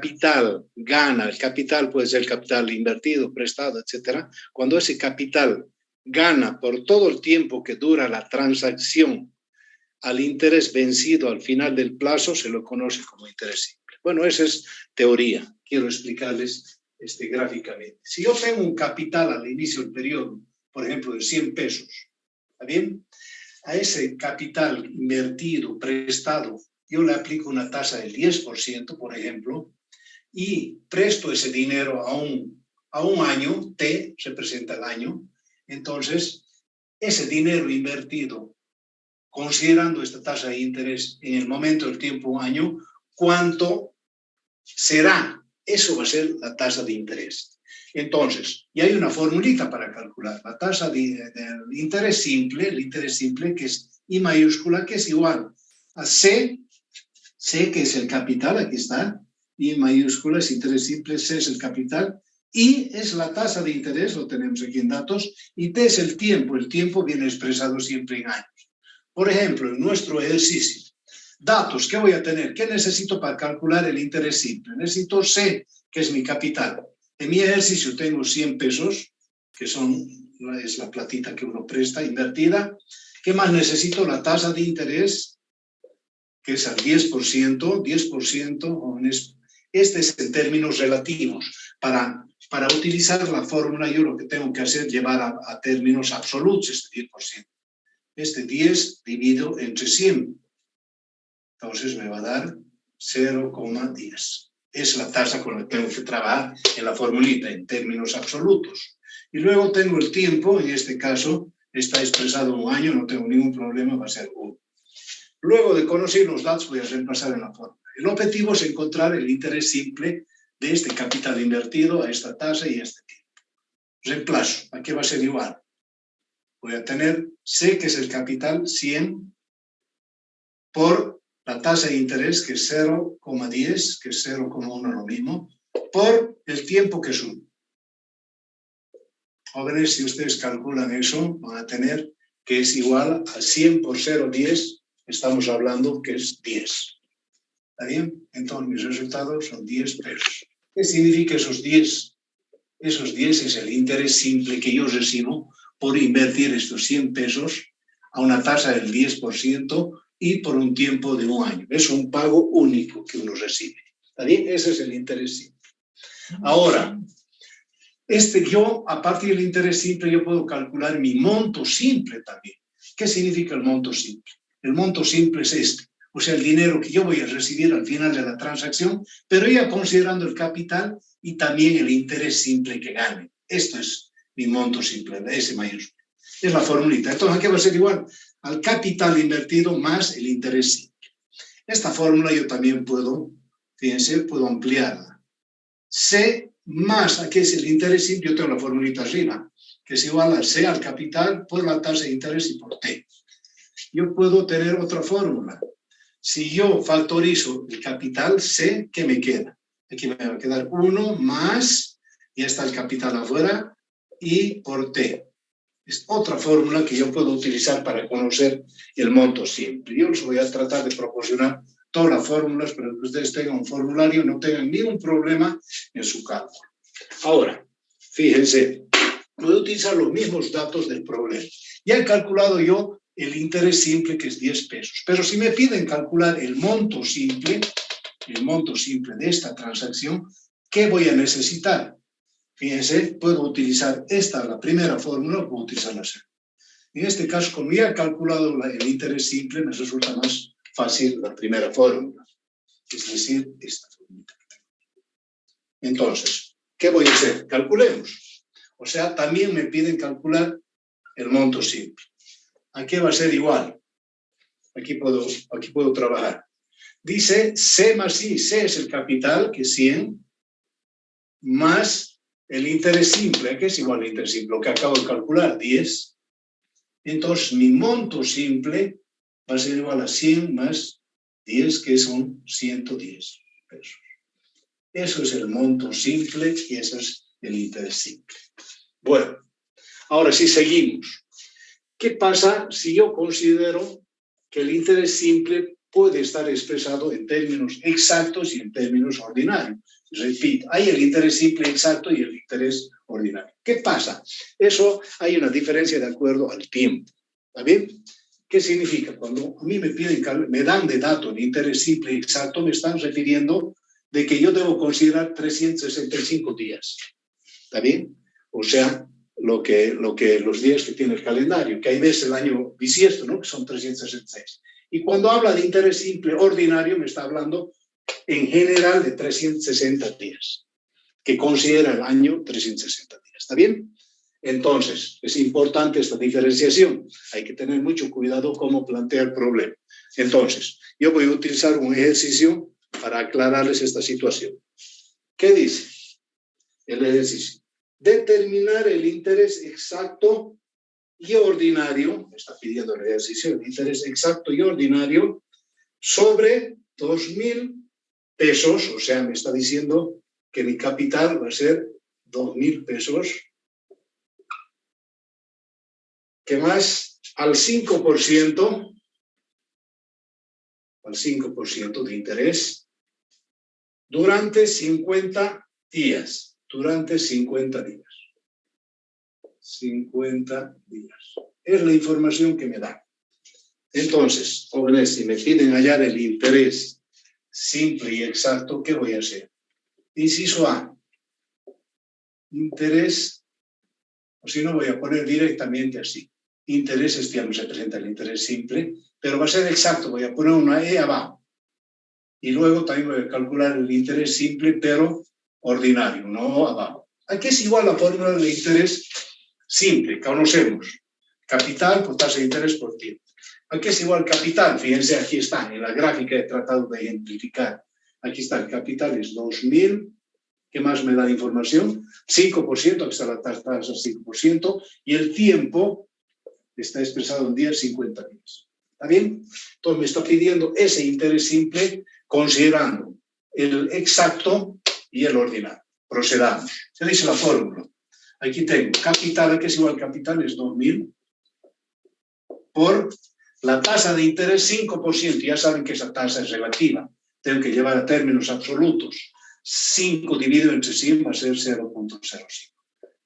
capital gana, el capital puede ser capital invertido, prestado, etcétera, cuando ese capital gana por todo el tiempo que dura la transacción al interés vencido al final del plazo, se lo conoce como interés simple. Bueno, esa es teoría. Quiero explicarles gráficamente. Si yo tengo un capital al inicio del periodo, por ejemplo, de 100 pesos, ¿está bien? A ese capital invertido, prestado, yo le aplico una tasa del 10%, por ejemplo, y presto ese dinero a un año, T representa el año, entonces ese dinero invertido, considerando esta tasa de interés en el momento del tiempo, un año, ¿cuánto será? Eso va a ser la tasa de interés. Entonces, y hay una formulita para calcular la tasa del interés simple, el interés simple, que es I mayúscula, que es igual a C que es el capital, aquí está, I mayúscula es interés simple, C es el capital, I es la tasa de interés, lo tenemos aquí en datos, y T es el tiempo viene expresado siempre en años. Por ejemplo, en nuestro ejercicio, datos, ¿qué voy a tener? ¿Qué necesito para calcular el interés simple? Necesito C, que es mi capital. En mi ejercicio tengo 100 pesos, que es la platita que uno presta, invertida. ¿Qué más necesito? La tasa de interés, que es al 10%, este es en términos relativos. Para utilizar la fórmula, yo lo que tengo que hacer es llevar a términos absolutos este 10%. Este 10 dividido entre 100. Entonces me va a dar 0,10. Es la tasa con la que tengo que trabajar en la formulita, en términos absolutos. Y luego tengo el tiempo, en este caso está expresado un año, no tengo ningún problema, va a ser 1. Luego de conocer los datos voy a reemplazar en la fórmula. El objetivo es encontrar el interés simple de este capital invertido a esta tasa y a este tiempo. Reemplazo, aquí va a ser igual. Voy a tener C, que es el capital, 100, por la tasa de interés, que es 0,10, que es 0,1 lo mismo, por el tiempo que sube. A ver si ustedes calculan eso, van a tener que es igual a 100 por 0,10, estamos hablando que es 10. ¿Está bien? Entonces mis resultados son 10 pesos. ¿Qué significa esos 10? Esos 10 es el interés simple que yo recibo por invertir estos 100 pesos a una tasa del 10% y por un tiempo de un año. Es un pago único que uno recibe. ¿Está bien? Ese es el interés simple. Ahora, yo, a partir del interés simple, yo puedo calcular mi monto simple también. ¿Qué significa el monto simple? El monto simple es este. O sea, el dinero que yo voy a recibir al final de la transacción, pero ya considerando el capital y también el interés simple que gane. Esto es mi monto simple, S mayúscula. Es la formulita. Entonces, aquí va a ser igual al capital invertido más el interés simple. Esta fórmula yo también puedo, fíjense, puedo ampliarla. C más, aquí es el interés simple, yo tengo la formulita arriba, que es igual a C al capital por la tasa de interés y por T. Yo puedo tener otra fórmula. Si yo factorizo el capital C, ¿qué me queda? Aquí me va a quedar 1 más, ya está el capital afuera, y por T. Es otra fórmula que yo puedo utilizar para conocer el monto simple. Yo les voy a tratar de proporcionar todas las fórmulas para que ustedes tengan un formulario y no tengan ningún problema en su cálculo. Ahora, fíjense, voy a utilizar los mismos datos del problema. Ya he calculado yo el interés simple, que es 10 pesos. Pero si me piden calcular el monto simple de esta transacción, ¿qué voy a necesitar? Fíjense, puedo utilizar la primera fórmula, puedo utilizar la segunda. En este caso, como ya he calculado el interés simple, me resulta más fácil la primera fórmula, es decir, esta fórmula. Entonces, ¿qué voy a hacer? Calculemos. O sea, también me piden calcular el monto simple. Aquí va a ser igual. Aquí puedo trabajar. Dice C más I. C es el capital, que es 100, más el interés simple, que es igual al interés simple, lo que acabo de calcular, 10. Entonces, mi monto simple va a ser igual a 100 más 10, que son 110 pesos. Eso es el monto simple y eso es el interés simple. Bueno, ahora sí seguimos. ¿Qué pasa si yo considero que el interés simple puede estar expresado en términos exactos y en términos ordinarios. Repito, hay el interés simple exacto y el interés ordinario. ¿Qué pasa? Eso hay una diferencia de acuerdo al tiempo. ¿Está bien? ¿Qué significa? Cuando a mí me dan de dato el interés simple exacto, me están refiriendo de que yo debo considerar 365 días. ¿Está bien? O sea, los días que tiene el calendario, que hay veces el año bisiesto, ¿no? Que son 366. Y cuando habla de interés simple ordinario, me está hablando en general de 360 días, que considera el año 360 días. ¿Está bien? Entonces, es importante esta diferenciación. Hay que tener mucho cuidado cómo plantear el problema. Entonces, yo voy a utilizar un ejercicio para aclararles esta situación. ¿Qué dice el ejercicio? Determinar el interés exacto y ordinario, me está pidiendo el ejercicio, el interés exacto y ordinario sobre 2.000 pesos, o sea, me está diciendo que mi capital va a ser 2.000 pesos, que más al 5% de interés durante 50 días. Durante 50 días. 50 días. Es la información que me da. Entonces, jóvenes, si me piden hallar el interés simple y exacto, ¿qué voy a hacer? Inciso A. Interés, o si no voy a poner directamente así. Interés, este ya nos representa el interés simple, pero va a ser exacto, voy a poner una E abajo. Y luego también voy a calcular el interés simple, pero ordinario, no abajo. Aquí es igual la fórmula del interés simple, conocemos. Capital por tasa de interés por tiempo. Aquí es igual capital, fíjense, aquí está, en la gráfica he tratado de ejemplificar. Aquí está, el capital es 2.000, ¿qué más me da de información? 5%, aquí está la tasa 5%, y el tiempo está expresado en días, 50 días. ¿Está bien? Entonces me está pidiendo ese interés simple considerando el exacto y el ordinario. Procedamos. Se dice la fórmula. Aquí tengo capital, que es igual capital, es 2.000, por la tasa de interés 5%. Ya saben que esa tasa es relativa. Tengo que llevar a términos absolutos. 5 dividido entre 100 va a ser 0.05.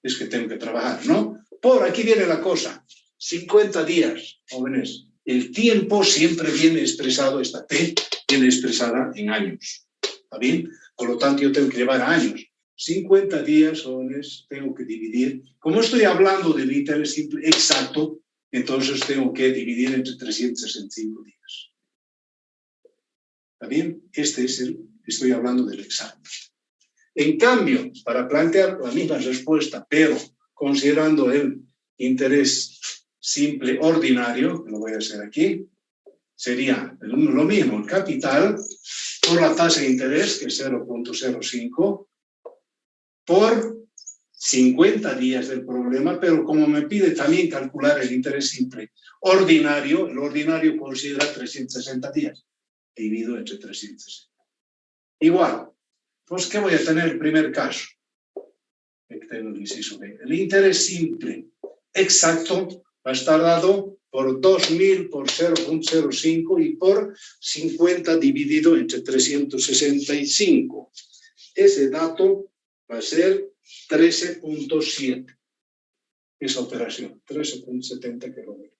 Es que tengo que trabajar, ¿no? Por aquí viene la cosa. 50 días, jóvenes. El tiempo siempre viene expresado, esta T viene expresada en años. ¿Está bien? Por lo tanto, yo tengo que llevar años. 50 días, jóvenes, tengo que dividir. Como estoy hablando del interés simple exacto, entonces tengo que dividir entre 365 días. ¿Está bien? Estoy hablando del exacto. En cambio, para plantear la misma respuesta, pero considerando el interés simple ordinario, que lo voy a hacer aquí, sería lo mismo, el capital por la tasa de interés, que es 0.05, por 50 días del problema, pero como me pide también calcular el interés simple ordinario, el ordinario considera 360 días, dividido entre 360. Igual, pues, ¿qué voy a tener el primer caso? Tengo el inciso B. El interés simple exacto va a estar dado por 2.000 por 0.05 y por 50 dividido entre 365. Ese dato va a ser 13.7. Esa operación, 13.70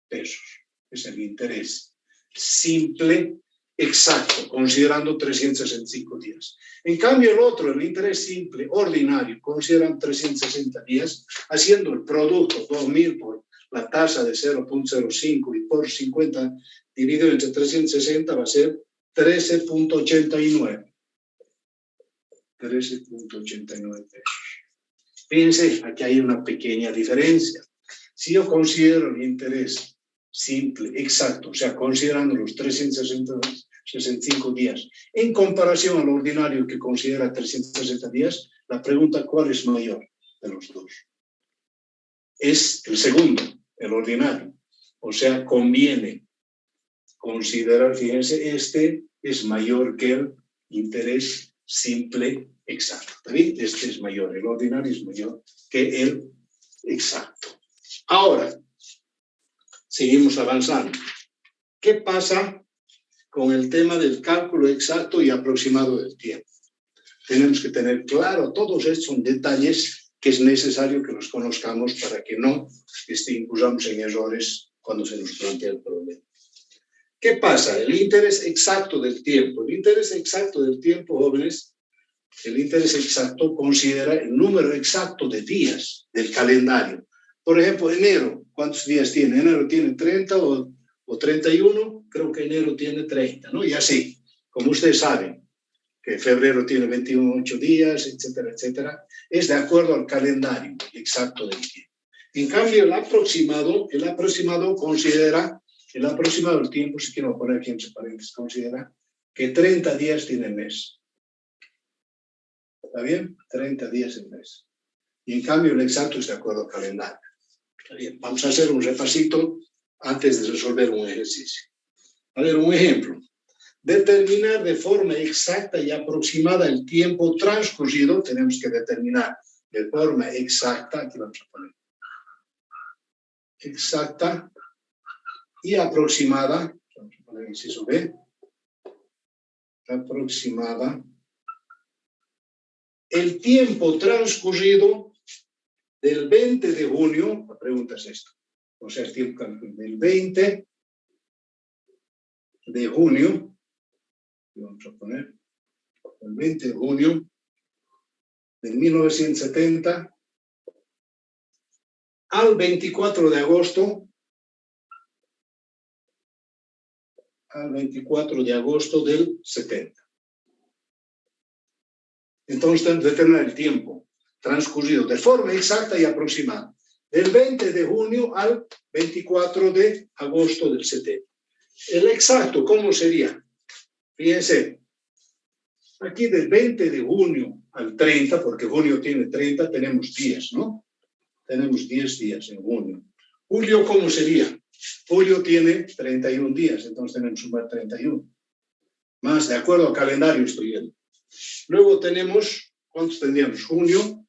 pesos. Es el interés simple exacto, considerando 365 días. En cambio, el otro, el interés simple ordinario, consideran 360 días, haciendo el producto 2.000 por la tasa de 0.05 y por 50 dividido entre 360 va a ser 13.89. 13.89 pesos. Fíjense, aquí hay una pequeña diferencia. Si yo considero el interés simple, exacto, o sea, considerando los 365 días, en comparación al ordinario que considera 360 días, la pregunta, ¿cuál es mayor de los dos? Es el segundo, el ordinario. O sea, conviene considerar, fíjense, este es mayor que el interés simple exacto. ¿Está bien? Este es mayor, el ordinario es mayor que el exacto. Ahora, seguimos avanzando. ¿Qué pasa con el tema del cálculo exacto y aproximado del tiempo. Tenemos que tener claro, todos estos son detalles que es necesario que los conozcamos para que no incurramos en errores cuando se nos plantea el problema. ¿Qué pasa? El interés exacto del tiempo. El interés exacto del tiempo, jóvenes, el interés exacto considera el número exacto de días del calendario. Por ejemplo, enero, ¿cuántos días tiene? Enero tiene 30 o 31, creo que enero tiene 30, ¿no? Y así, como ustedes saben, que febrero tiene 28 días, etcétera, etcétera, es de acuerdo al calendario exacto del tiempo. En cambio, el aproximado considera, el aproximado del tiempo, si quiero poner aquí entre paréntesis, considera que 30 días tiene el mes. ¿Está bien? 30 días el mes. Y en cambio, el exacto es de acuerdo al calendario. Está bien, vamos a hacer un repasito antes de resolver un ejercicio. A ver, un ejemplo. Determinar de forma exacta y aproximada el tiempo transcurrido, tenemos que determinar de forma exacta, aquí vamos a poner, exacta y aproximada, vamos a poner inciso B, aproximada, el tiempo transcurrido del 20 de junio, la pregunta es esto, o sea, el tiempo del 20 de junio, vamos a poner, el 20 de junio de 1970 al 24 de agosto, del 70. Entonces tenemos que determinar el tiempo transcurrido de forma exacta y aproximada, del 20 de junio al 24 de agosto del 70. El exacto, ¿cómo sería? Fíjense, aquí del 20 de junio al 30, porque junio tiene 30, tenemos días, ¿no? Tenemos 10 días en junio. Julio, ¿cómo sería? Julio tiene 31 días, entonces tenemos que sumar 31. Más, de acuerdo al calendario estoy viendo. Luego tenemos, ¿cuántos tendríamos? Junio,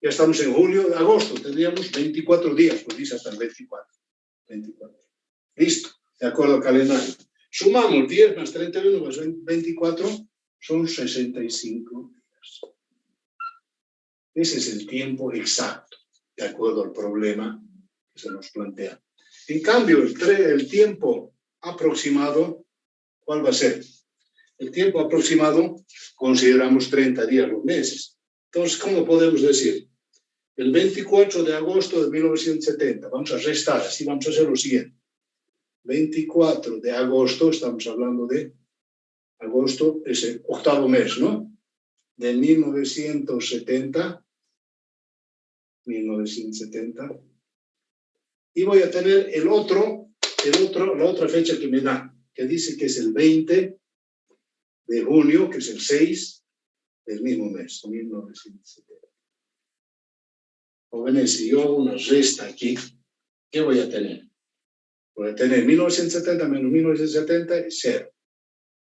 ya estamos en julio, agosto, tendríamos 24 días, pues dice hasta el 24. Listo, de acuerdo al calendario. Sumamos 10 más 31 más 24, son 65 días. Ese es el tiempo exacto, de acuerdo al problema que se nos plantea. En cambio, el tiempo aproximado, ¿cuál va a ser? El tiempo aproximado consideramos 30 días los meses. Entonces, ¿cómo podemos decir? El 24 de agosto de 1970, vamos a restar, así vamos a hacer lo siguiente. 24 de agosto, estamos hablando de agosto, es el octavo mes, ¿no? De 1970. Y voy a tener la otra fecha que me da, que dice que es el 20 de junio, que es el 6 del mismo mes, 1970. Jóvenes, si yo hago una resta aquí, ¿qué voy a tener? Voy a tener 1970 menos 1970 es 0.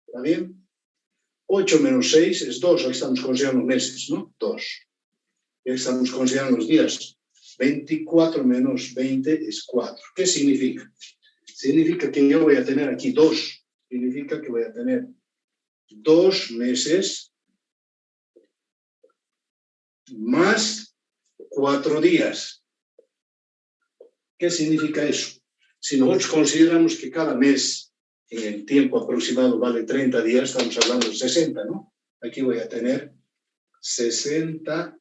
¿Está bien? 8 menos 6 es 2, ahí estamos considerando meses, ¿no? 2. Ya estamos considerando los días. 24 menos 20 es 4. ¿Qué significa? Significa que yo voy a tener aquí 2. Significa que voy a tener 2 meses más 4 días. ¿Qué significa eso? Si nosotros consideramos que cada mes en el tiempo aproximado vale 30 días, estamos hablando de 60, ¿no? Aquí voy a tener 60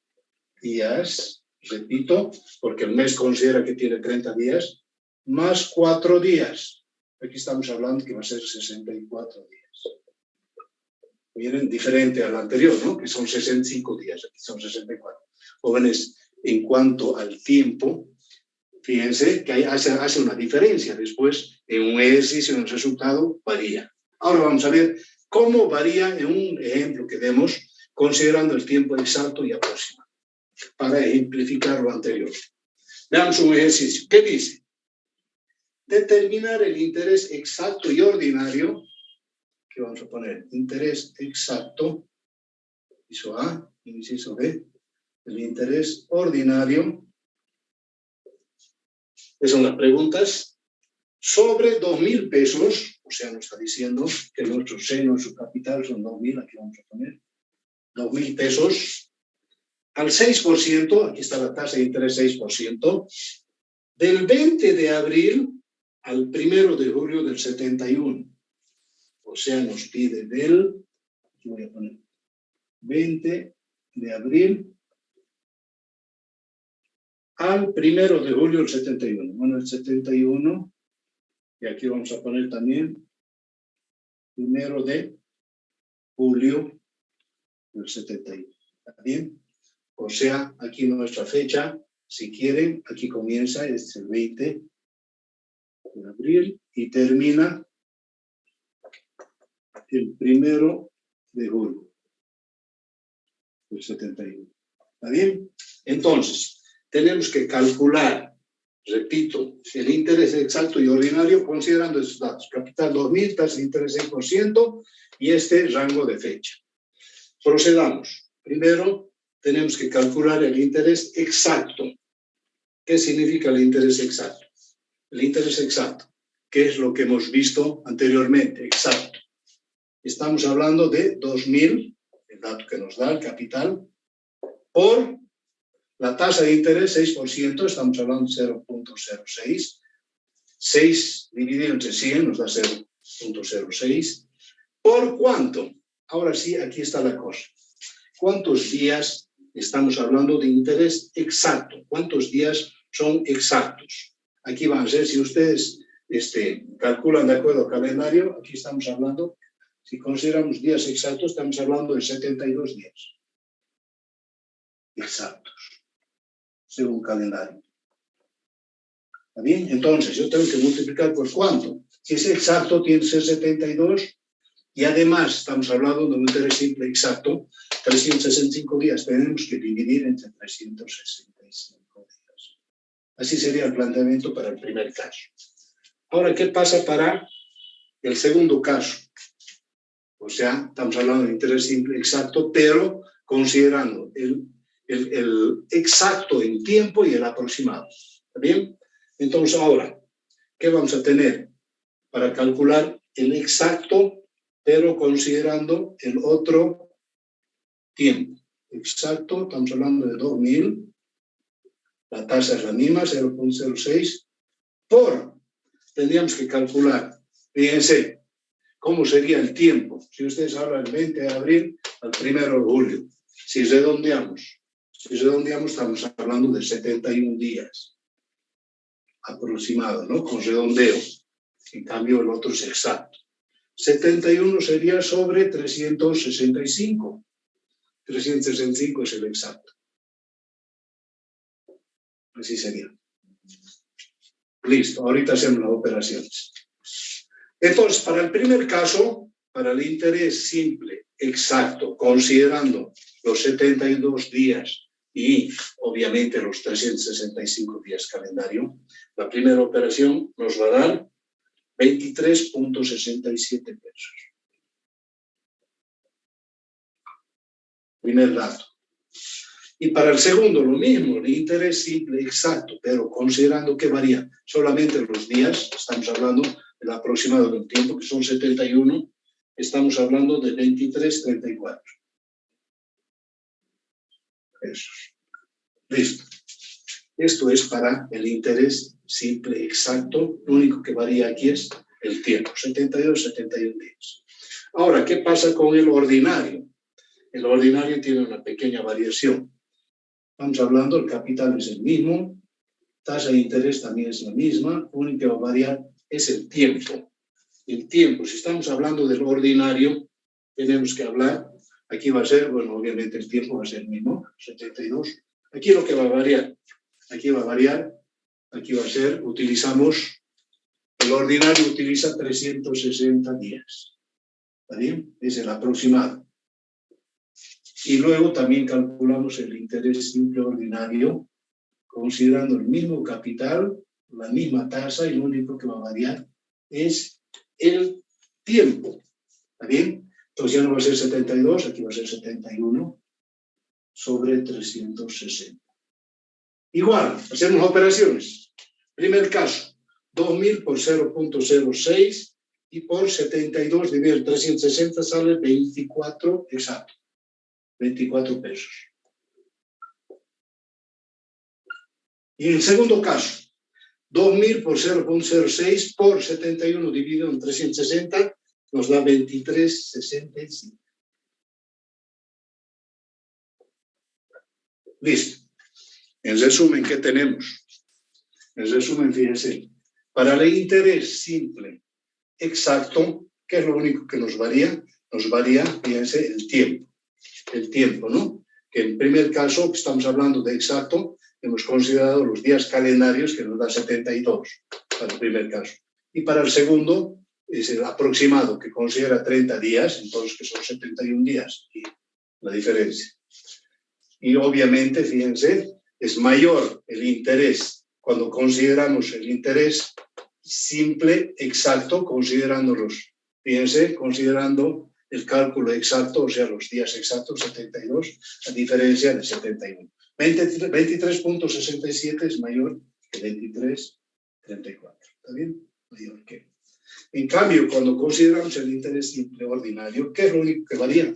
días, repito, porque el mes considera que tiene 30 días, más 4 días. Aquí estamos hablando que va a ser 64 días. Miren, diferente al anterior, ¿no? Que son 65 días, aquí son 64. Jóvenes, en cuanto al tiempo, fíjense que hace una diferencia. Después, en un ejercicio, en el resultado, varía. Ahora vamos a ver cómo varía en un ejemplo que demos, considerando el tiempo exacto y aproximado, para ejemplificar lo anterior. Veamos un ejercicio. ¿Qué dice? Determinar el interés exacto y ordinario. ¿Qué vamos a poner? Interés exacto, inciso A, inciso B. El interés ordinario. Esas son las preguntas. sobre 2.000 pesos, o sea, nos está diciendo que nuestro capital son 2.000, aquí vamos a poner 2.000 pesos, al 6%, aquí está la tasa de interés 6%, del 20 de abril al 1 de julio del 71. O sea, nos pide aquí voy a poner 20 de abril al 1 de julio del 71. Bueno, el 71, y aquí vamos a poner también 1 de julio del 71. ¿Está bien? O sea, aquí nuestra fecha, si quieren, aquí comienza, es el 20 de abril y termina el 1 de julio del 71. ¿Está bien? Entonces, tenemos que calcular, repito, el interés exacto y ordinario considerando estos datos. Capital 2.000, tasa de interés 6% y este rango de fecha. Procedamos. Primero, tenemos que calcular el interés exacto. ¿Qué significa el interés exacto? El interés exacto, ¿qué es lo que hemos visto anteriormente? Exacto. Estamos hablando de 2.000, el dato que nos da el capital, por la tasa de interés 6%, estamos hablando de 0.06. 6 dividido entre 100 nos da 0.06. ¿Por cuánto? Ahora sí, aquí está la cosa. ¿Cuántos días estamos hablando de interés exacto? ¿Cuántos días son exactos? Aquí van a ser, si ustedes calculan de acuerdo al calendario, aquí estamos hablando, si consideramos días exactos, estamos hablando de 72 días. Exactos, según calendario. ¿Está bien? Entonces, yo tengo que multiplicar por cuánto. Si es exacto, tiene que ser 72. Y además, estamos hablando de un interés simple exacto, 365 días. Tenemos que dividir entre 365 días. Así sería el planteamiento para el primer caso. Ahora, ¿qué pasa para el segundo caso? O sea, estamos hablando de interés simple exacto, pero considerando el exacto en tiempo y el aproximado. ¿Está bien? Entonces, ahora, ¿qué vamos a tener? Para calcular el exacto, pero considerando el otro tiempo. Exacto, estamos hablando de 2.000, la tasa es la misma, 0.06, tendríamos que calcular, fíjense, ¿cómo sería el tiempo? Si ustedes hablan del 20 de abril al 1 de julio, si redondeamos, estamos hablando de 71 días aproximado, ¿no? Con redondeo. En cambio, el otro es exacto. 71 sería sobre 365. 365 es el exacto. Así sería. Listo, ahorita hacemos las operaciones. Entonces, para el primer caso, para el interés simple, exacto, considerando los 72 días y obviamente los 365 días calendario, la primera operación nos va a dar 23.67 pesos. Primer dato. Y para el segundo, lo mismo, el interés simple exacto, pero considerando que varía solamente los días, estamos hablando del aproximado del tiempo, que son 71, estamos hablando de 23.34 pesos. Listo. Esto es para el interés simple exacto, lo único que varía aquí es el tiempo, 72, 71 días. Ahora, ¿qué pasa con el ordinario? El ordinario tiene una pequeña variación. Estamos hablando, el capital es el mismo, tasa de interés también es la misma, lo único que va a variar es el tiempo. El tiempo, si estamos hablando del ordinario, tenemos que hablar, aquí va a ser, bueno, obviamente el tiempo va a ser el mismo, 72. Aquí lo que va a variar, aquí va a ser, utilizamos, el ordinario utiliza 360 días. ¿Está bien? Es el aproximado. Y luego también calculamos el interés simple ordinario, considerando el mismo capital, la misma tasa, y lo único que va a variar es el tiempo. ¿Está bien? Entonces ya no va a ser 72, aquí va a ser 71 sobre 360. Igual, hacemos operaciones. Primer caso, 2.000 por 0.06 y por 72 dividido en 360 sale 24, exacto, 24 pesos. Y en el segundo caso, 2.000 por 0.06 por 71 dividido en 360 nos da 23,65. Listo. En resumen, ¿qué tenemos? En resumen, fíjense, para el interés simple exacto, ¿qué es lo único que nos varía? Nos varía, fíjense, el tiempo, ¿no? Que en primer caso, que estamos hablando de exacto, hemos considerado los días calendarios, que nos da 72, para el primer caso. Y para el segundo, es el aproximado, que considera 30 días, entonces que son 71 días, y la diferencia. Y obviamente, fíjense, es mayor el interés cuando consideramos el interés simple, exacto, considerándolos. Fíjense, considerando el cálculo exacto, o sea, los días exactos, 72, a diferencia de 71. 23.67 es mayor que 23.34. ¿Está bien? Mayor que. En cambio, cuando consideramos el interés simple ordinario, ¿qué es lo único que varía?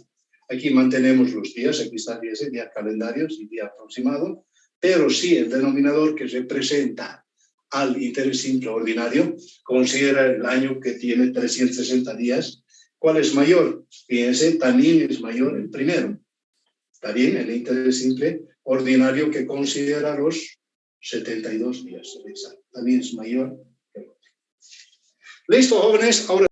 Aquí mantenemos los días, aquí están días calendarios y día aproximado, pero sí el denominador que representa al interés simple ordinario considera el año que tiene 360 días. ¿Cuál es mayor? Fíjense, también es mayor el primero. Está bien, el interés simple ordinario que considera los 72 días. También es mayor que el otro. Listo, jóvenes. Ahora